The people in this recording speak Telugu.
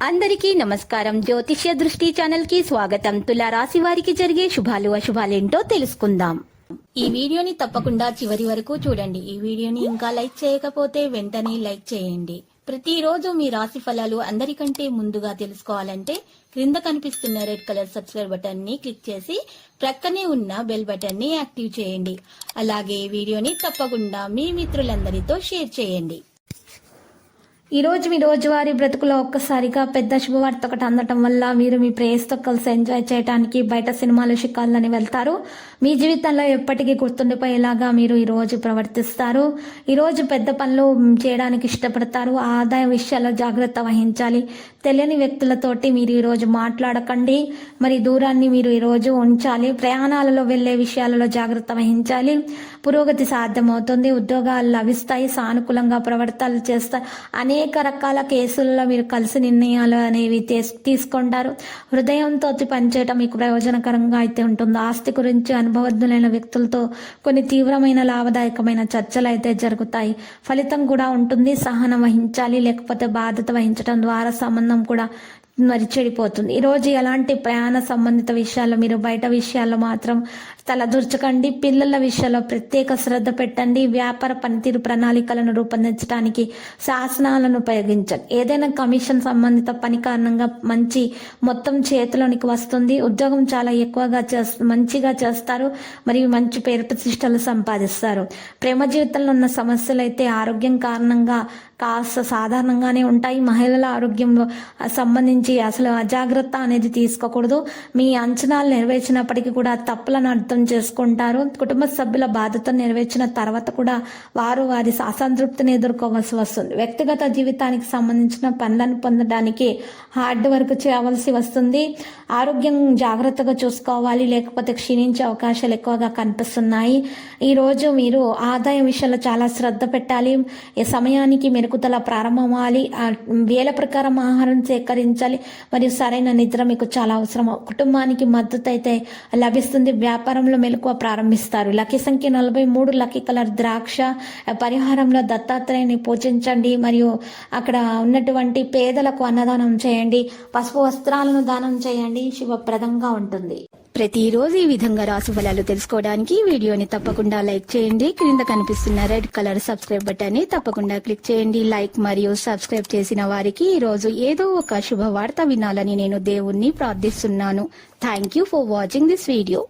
అందరికీ నమస్కారం. జ్యోతిష్య దృష్టి ఛానల్ కి స్వాగతం. తులా రాశి వారికి జరిగే శుభాలు అశుభాలేంటో తెలుసుకుందాం. ఈ వీడియోని తప్పకుండా చివరి వరకు చూడండి. ఈ వీడియోని ఇంకా లైక్ చేయకపోతే వెంటనే లైక్ చేయండి. ప్రతిరోజు మీ రాశి ఫలాలు అందరికంటే ముందుగా తెలుసుకోవాలంటే క్రింద కనిపిస్తున్న రెడ్ కలర్ సబ్స్క్రైబ్ బటన్ ని క్లిక్ చేసి ప్రక్కనే ఉన్న బెల్ బటన్ ని యాక్టివ్ చేయండి. అలాగే వీడియోని తప్పకుండా మీ మిత్రులందరితో షేర్ చేయండి. ఈ రోజు మీ రోజువారీ బ్రతుకులో ఒక్కసారిగా పెద్ద శుభవార్త ఒకటి అందటం వల్ల మీరు మీ ప్రేయస్తో కలిసి ఎంజాయ్ చేయడానికి బయట సినిమాలు షికార్లని వెళ్తారు. మీ జీవితంలో ఎప్పటికీ గుర్తుండిపోయేలాగా మీరు ఈ రోజు ప్రవర్తిస్తారు. ఈ రోజు పెద్ద పనులు చేయడానికి ఇష్టపడతారు. ఆదాయ విషయాల్లో జాగ్రత్త వహించాలి. తెలియని వ్యక్తులతోటి మీరు ఈ రోజు మాట్లాడకండి. మరి దూరాన్ని మీరు ఈ రోజు ఉంచాలి. ప్రయాణాలలో వెళ్లే విషయాలలో జాగ్రత్త వహించాలి. పురోగతి సాధ్యమవుతుంది. ఉద్యోగాలు లభిస్తాయి. సానుకూలంగా ప్రవర్తనలు చేస్తారు. అనేక రకాల కేసుల్లో మీరు కలిసి నిర్ణయాలు అనేవి తీసుకుంటారు. హృదయంతో పనిచేయటం మీకు ప్రయోజనకరంగా అయితే ఉంటుంది. ఆస్తి గురించి అనుభవజ్ఞులైన వ్యక్తులతో కొన్ని తీవ్రమైన లాభదాయకమైన చర్చలు అయితే జరుగుతాయి. ఫలితం కూడా ఉంటుంది. సహనం వహించాలి. లేకపోతే బాధ్యత వహించడం ద్వారా సంబంధం కూడా మరి చెడిపోతుంది. ఈరోజు ఎలాంటి ప్రయాణ సంబంధిత విషయాల్లో మీరు బయట విషయాల్లో మాత్రం తలదూర్చకండి. పిల్లల విషయాల్లో ప్రత్యేక శ్రద్ధ పెట్టండి. వ్యాపార పనితీరు ప్రణాళికలను రూపొందించడానికి శాసనాలను ఉపయోగించండి. ఏదైనా కమిషన్ సంబంధిత పని కారణంగా మంచి మొత్తం చేతిలోనికి వస్తుంది. ఉద్యోగం చాలా ఎక్కువగా మంచిగా చేస్తారు. మరియు మంచి పేరు ప్రతిష్టలు సంపాదిస్తారు. ప్రేమ జీవితంలో ఉన్న సమస్యలు అయితే ఆరోగ్యం కారణంగా కాస్త సాధారణంగానే ఉంటాయి. మహిళల ఆరోగ్యంలో సంబంధించి అసలు అజాగ్రత్త అనేది తీసుకోకూడదు. మీ అంచనాలు నెరవేర్చినప్పటికీ కూడా తప్పులను అర్థం చేసుకుంటారు. కుటుంబ సభ్యుల బాధ్యతను నెరవేర్చిన తర్వాత కూడా వారు వారి అసంతృప్తిని ఎదుర్కోవాల్సి వస్తుంది. వ్యక్తిగత జీవితానికి సంబంధించిన పనులను పొందడానికి హార్డ్ వర్క్ చేయవలసి వస్తుంది. ఆరోగ్యం జాగ్రత్తగా చూసుకోవాలి. లేకపోతే క్షీణించే అవకాశాలు ఎక్కువగా కనిపిస్తున్నాయి. ఈ రోజు మీరు ఆదాయం విషయంలో చాలా శ్రద్ధ పెట్టాలి. ఈ సమయానికి మెరుగుదల ప్రారంభమవ్వాలి. వేల ప్రకారం ఆహారం సేకరించాలి. మరియు సరైన నిద్ర మీకు చాలా అవసరం. కుటుంబానికి మద్దతు అయితే లభిస్తుంది. వ్యాపారంలో మెలకువ ప్రారంభిస్తారు. లక్కీ సంఖ్య 43. లక్కీ కలర్ ద్రాక్ష. పరిహారంలో దత్తాత్రేయుని పూజించండి. మరియు అక్కడ ఉన్నటువంటి పేదలకు అన్నదానం చేయండి. పసుపు వస్త్రాలను దానం చేయండి. శుభప్రదంగా ఉంటుంది. ప్రతిరోజు ఈ విధంగా రాశి ఫలాలు తెలుసుకోవడానికి వీడియోని తప్పకుండా లైక్ చేయండి. క్రింద కనిపిస్తున్న రెడ్ కలర్ సబ్స్క్రైబ్ బటన్ ని తప్పకుండా క్లిక్ చేయండి. లైక్ మరియు సబ్స్క్రైబ్ చేసిన వారికి ఈ రోజు ఏదో ఒక శుభవార్త వినాలని నేను దేవుణ్ణి ప్రార్థిస్తున్నాను. Thank you for watching this video.